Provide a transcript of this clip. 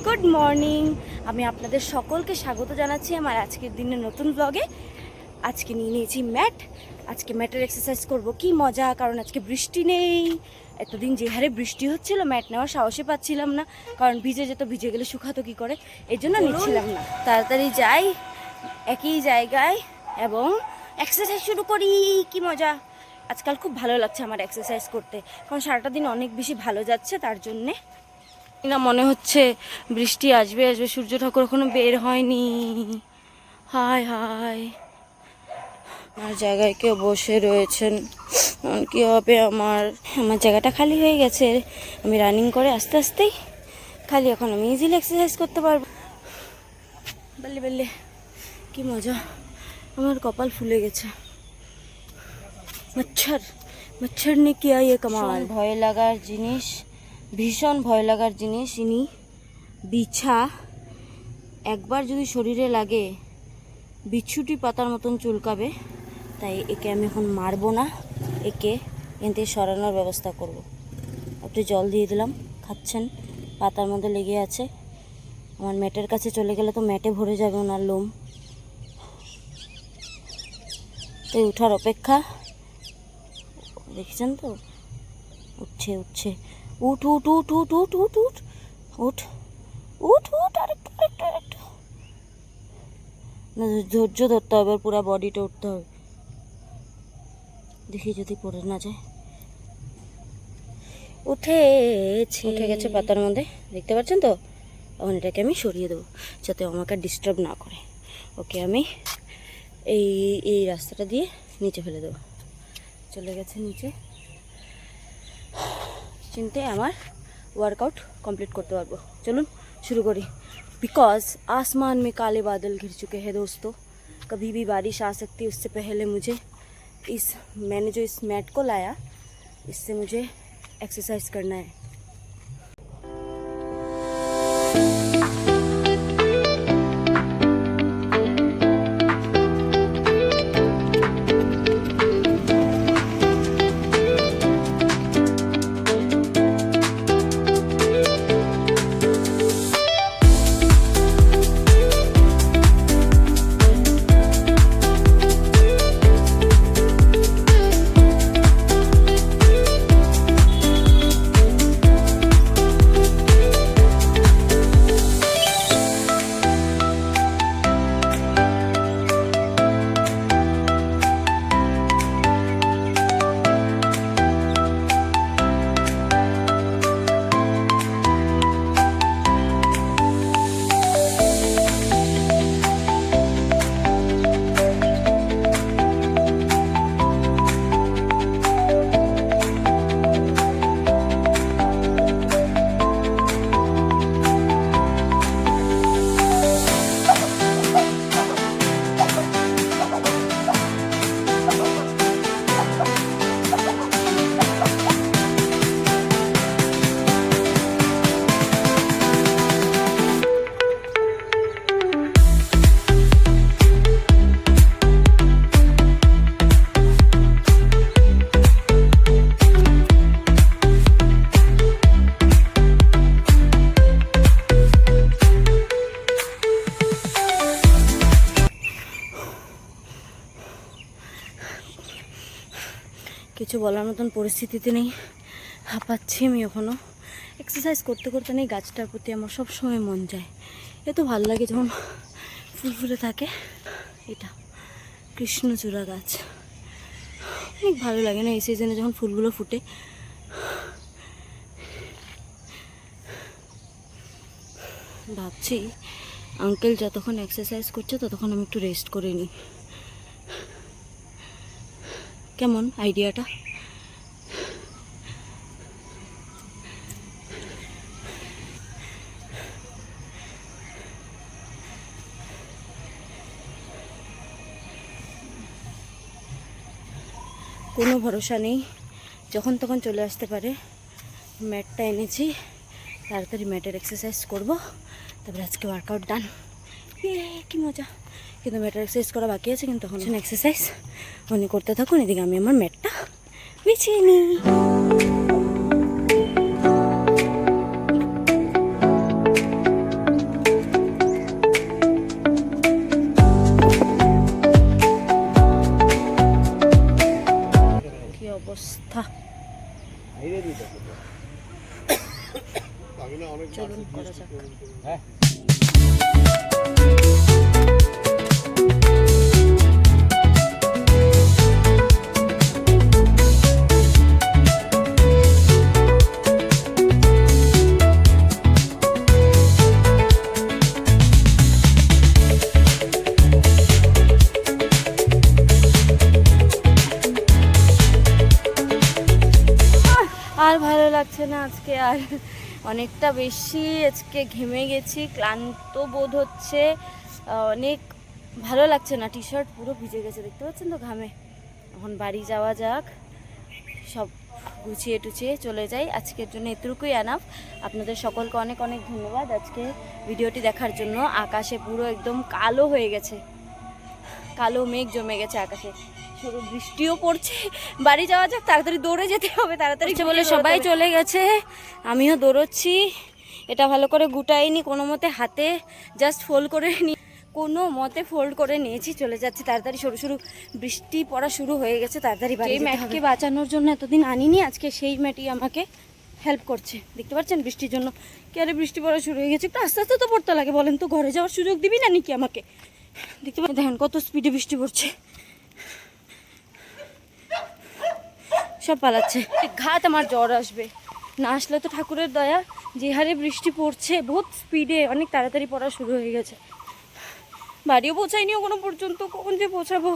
Good morning. আমি আপনাদের সকলকে স্বাগত জানাচ্ছি আমার আজকের দিনের নতুন ব্লগে। আজকে নিয়ে নিয়েছি ম্যাট। আজকে ম্যাটের এক্সারসাইজ করব, কি মজা, কারণ আজকে বৃষ্টি নেই। এতদিন যে হারে বৃষ্টি হচ্ছিল ম্যাট নেওয়ার সাহসই পাচ্ছিলাম না, কারণ ভিজে যেত, ভিজে গেলে শুকাতো কী করে, এই জন্য নিচ্ছিলাম না। তাড়াতাড়ি যাই একই জায়গায় এবং এক্সারসাইজ শুরু করি। কি মজা! আজকাল খুব ভালো লাগছে আমার এক্সারসাইজ করতে, কারণ সারাটা দিন অনেক বেশি ভালো যাচ্ছে, তার জন্যে না মনে হচ্ছে বৃষ্টি আসবে আসবে। সূর্য ঠাকুর এখনো বের হয়নি। হায় হায়, আমার জায়গায় কেউ বসে রয়েছেন, কি হবে আমার জায়গাটা খালি হয়ে গেছে। আমি রানিং করে আস্তে আস্তেই খালি, এখন আমি ইজিলি এক্সারসাইজ করতে পারবো। বললে বললে কি মজা! আমার কপাল ফুলে গেছে। মচ্ছর মচ্ছর নে কিয়া ইয়ে কামাল। ভয় লাগার জিনিস, ভীষণ ভয় লাগার জিনিস ইনি বিছা। একবার যদি শরীরে লাগে বিচ্ছুটি পাতার মতন চুলকাবে, তাই একে আমি এখন মারবো না, একে এতে সরানোর ব্যবস্থা করব। একটু জল দিয়ে দিলাম, খাচ্ছেন, পাতার মধ্যে লেগে আছে। আমার ম্যাটের কাছে চলে গেলে তো ম্যাটে ভরে যাবে ওনার লোম, তাই উঠার অপেক্ষা। দেখছেন তো, উঠছে উঠছে। উঠ উঠ উঠ উঠ উঠ উঠ উঠ উঠ উঠ উঠ, আরেকটু আরেকটু আরেকটু। না, ধৈর্য ধরতে হবে, পুরো বডিটা উঠতে হবে। দেখি যদি পড়ে না যায়। উঠে গেছে পাতার মধ্যে, দেখতে পাচ্ছেন তো। এখন এটাকে আমি সরিয়ে দেবো যাতে আমাকে ডিস্টার্ব না করে। ওকে আমি এই এই রাস্তাটা দিয়ে নিচে ফেলে দেবো। চলে গেছে নিচে, চিনতে আমার ওয়ার্কআউট কমপ্লিট করতে পারবো। চলুন शुरू करें। बिकॉज आसमान में काले बादल घिर चुके हैं दोस्तों, कभी भी बारिश आ सकती है। उससे पहले मुझे मैंने जो इस मैट को लाया, इससे मुझे एक्सरसाइज करना है। কিছু বলার মতন পরিস্থিতিতে নেই, হাঁপাচ্ছি আমি এখনও। এক্সারসাইজ করতে করতে নেই, গাছটার প্রতি আমার সব সময় মন যায়। এত ভালো লাগে যখন ফুল ফুলে থাকে। এটা কৃষ্ণচূড়া গাছ, অনেক ভালো লাগে না এই সিজনে যখন ফুলগুলো ফুটে। ভাবছি আঙ্কেল যতক্ষণ এক্সারসাইজ করছে ততক্ষণ আমি একটু রেস্ট করে নিই। কেমন আইডিয়াটা? কোনো ভরসা নেই, যখন তখন চলে আসতে পারে। ম্যাটটা এনেছি, তাড়াতাড়ি ম্যাটের এক্সারসাইজ করব, তারপরে আজকে ওয়ার্কআউট ডান। কি মজা! কিন্তু ম্যাটের এক্সারসাইজ করা বাকি আছে, কিন্তু তখন এক্সারসাইজ উনি করতে থাকুন, এদিকে আমি আমার ম্যাটটা বিছিয়ে নিই। চলুন করা যাক। আর ভালো লাগছে না আজকে, আর অনেকটা বেশি আজকে ঘেমে গেছি, ক্লান্ত বোধ হচ্ছে, অনেক ভালো লাগছে না। টি শার্ট পুরো ভিজে গেছে, দেখতে পাচ্ছেন তো ঘামে। এখন বাড়ি যাওয়া যাক, সব গুছিয়ে টুছিয়ে চলে যাই। আজকের জন্য এতটুকুই এনাফ। আপনাদের সকলকে অনেক অনেক ধন্যবাদ আজকে ভিডিওটি দেখার জন্য। আকাশে পুরো একদম কালো হয়ে গেছে, কালো মেঘ জমে গেছে আকাশে, শুরু বৃষ্টিও পড়ছে। বাড়ি যাওয়া যাক, তাড়াতাড়ি দৌড়ে যেতে হবে, তাড়াতাড়ি বলে সবাই চলে গেছে, আমিও দৌড়চ্ছি। এটা ভালো করে গুটাইনি কোনো মতে, হাতে জাস্ট ফোল্ড করে কোনো মতে ফোল্ড করে নিয়েছি, চলে যাচ্ছি তাড়াতাড়ি। সরু সরু বৃষ্টি পড়া শুরু হয়ে গেছে, তাড়াতাড়ি বাড়ি। ম্যাটকে বাঁচানোর জন্য এতদিন আনিনি, আজকে সেই ম্যাটই আমাকে হেল্প করছে, দেখতে পাচ্ছেন বৃষ্টির জন্য। কি আরে বৃষ্টি পড়া শুরু হয়ে গেছে, একটু আস্তে আস্তে তো পড়তে লাগে বলেন তো, ঘরে যাওয়ার সুযোগ দিবি না নাকি আমাকে? দেখতে পাচ্ছেন, দেখেন কত স্পিডে বৃষ্টি পড়ছে, সব পালাচ্ছে। ঘাত আমার জ্বর আসবে, না আসলে তো ঠাকুরের দয়া। যে হারে বৃষ্টি পড়ছে বহুত স্পিডে, অনেক তাড়াতাড়ি পড়া শুরু হয়ে গেছে। বাড়িও পৌঁছায়নিও কোনো পর্যন্ত, কখন যে পৌঁছাবো।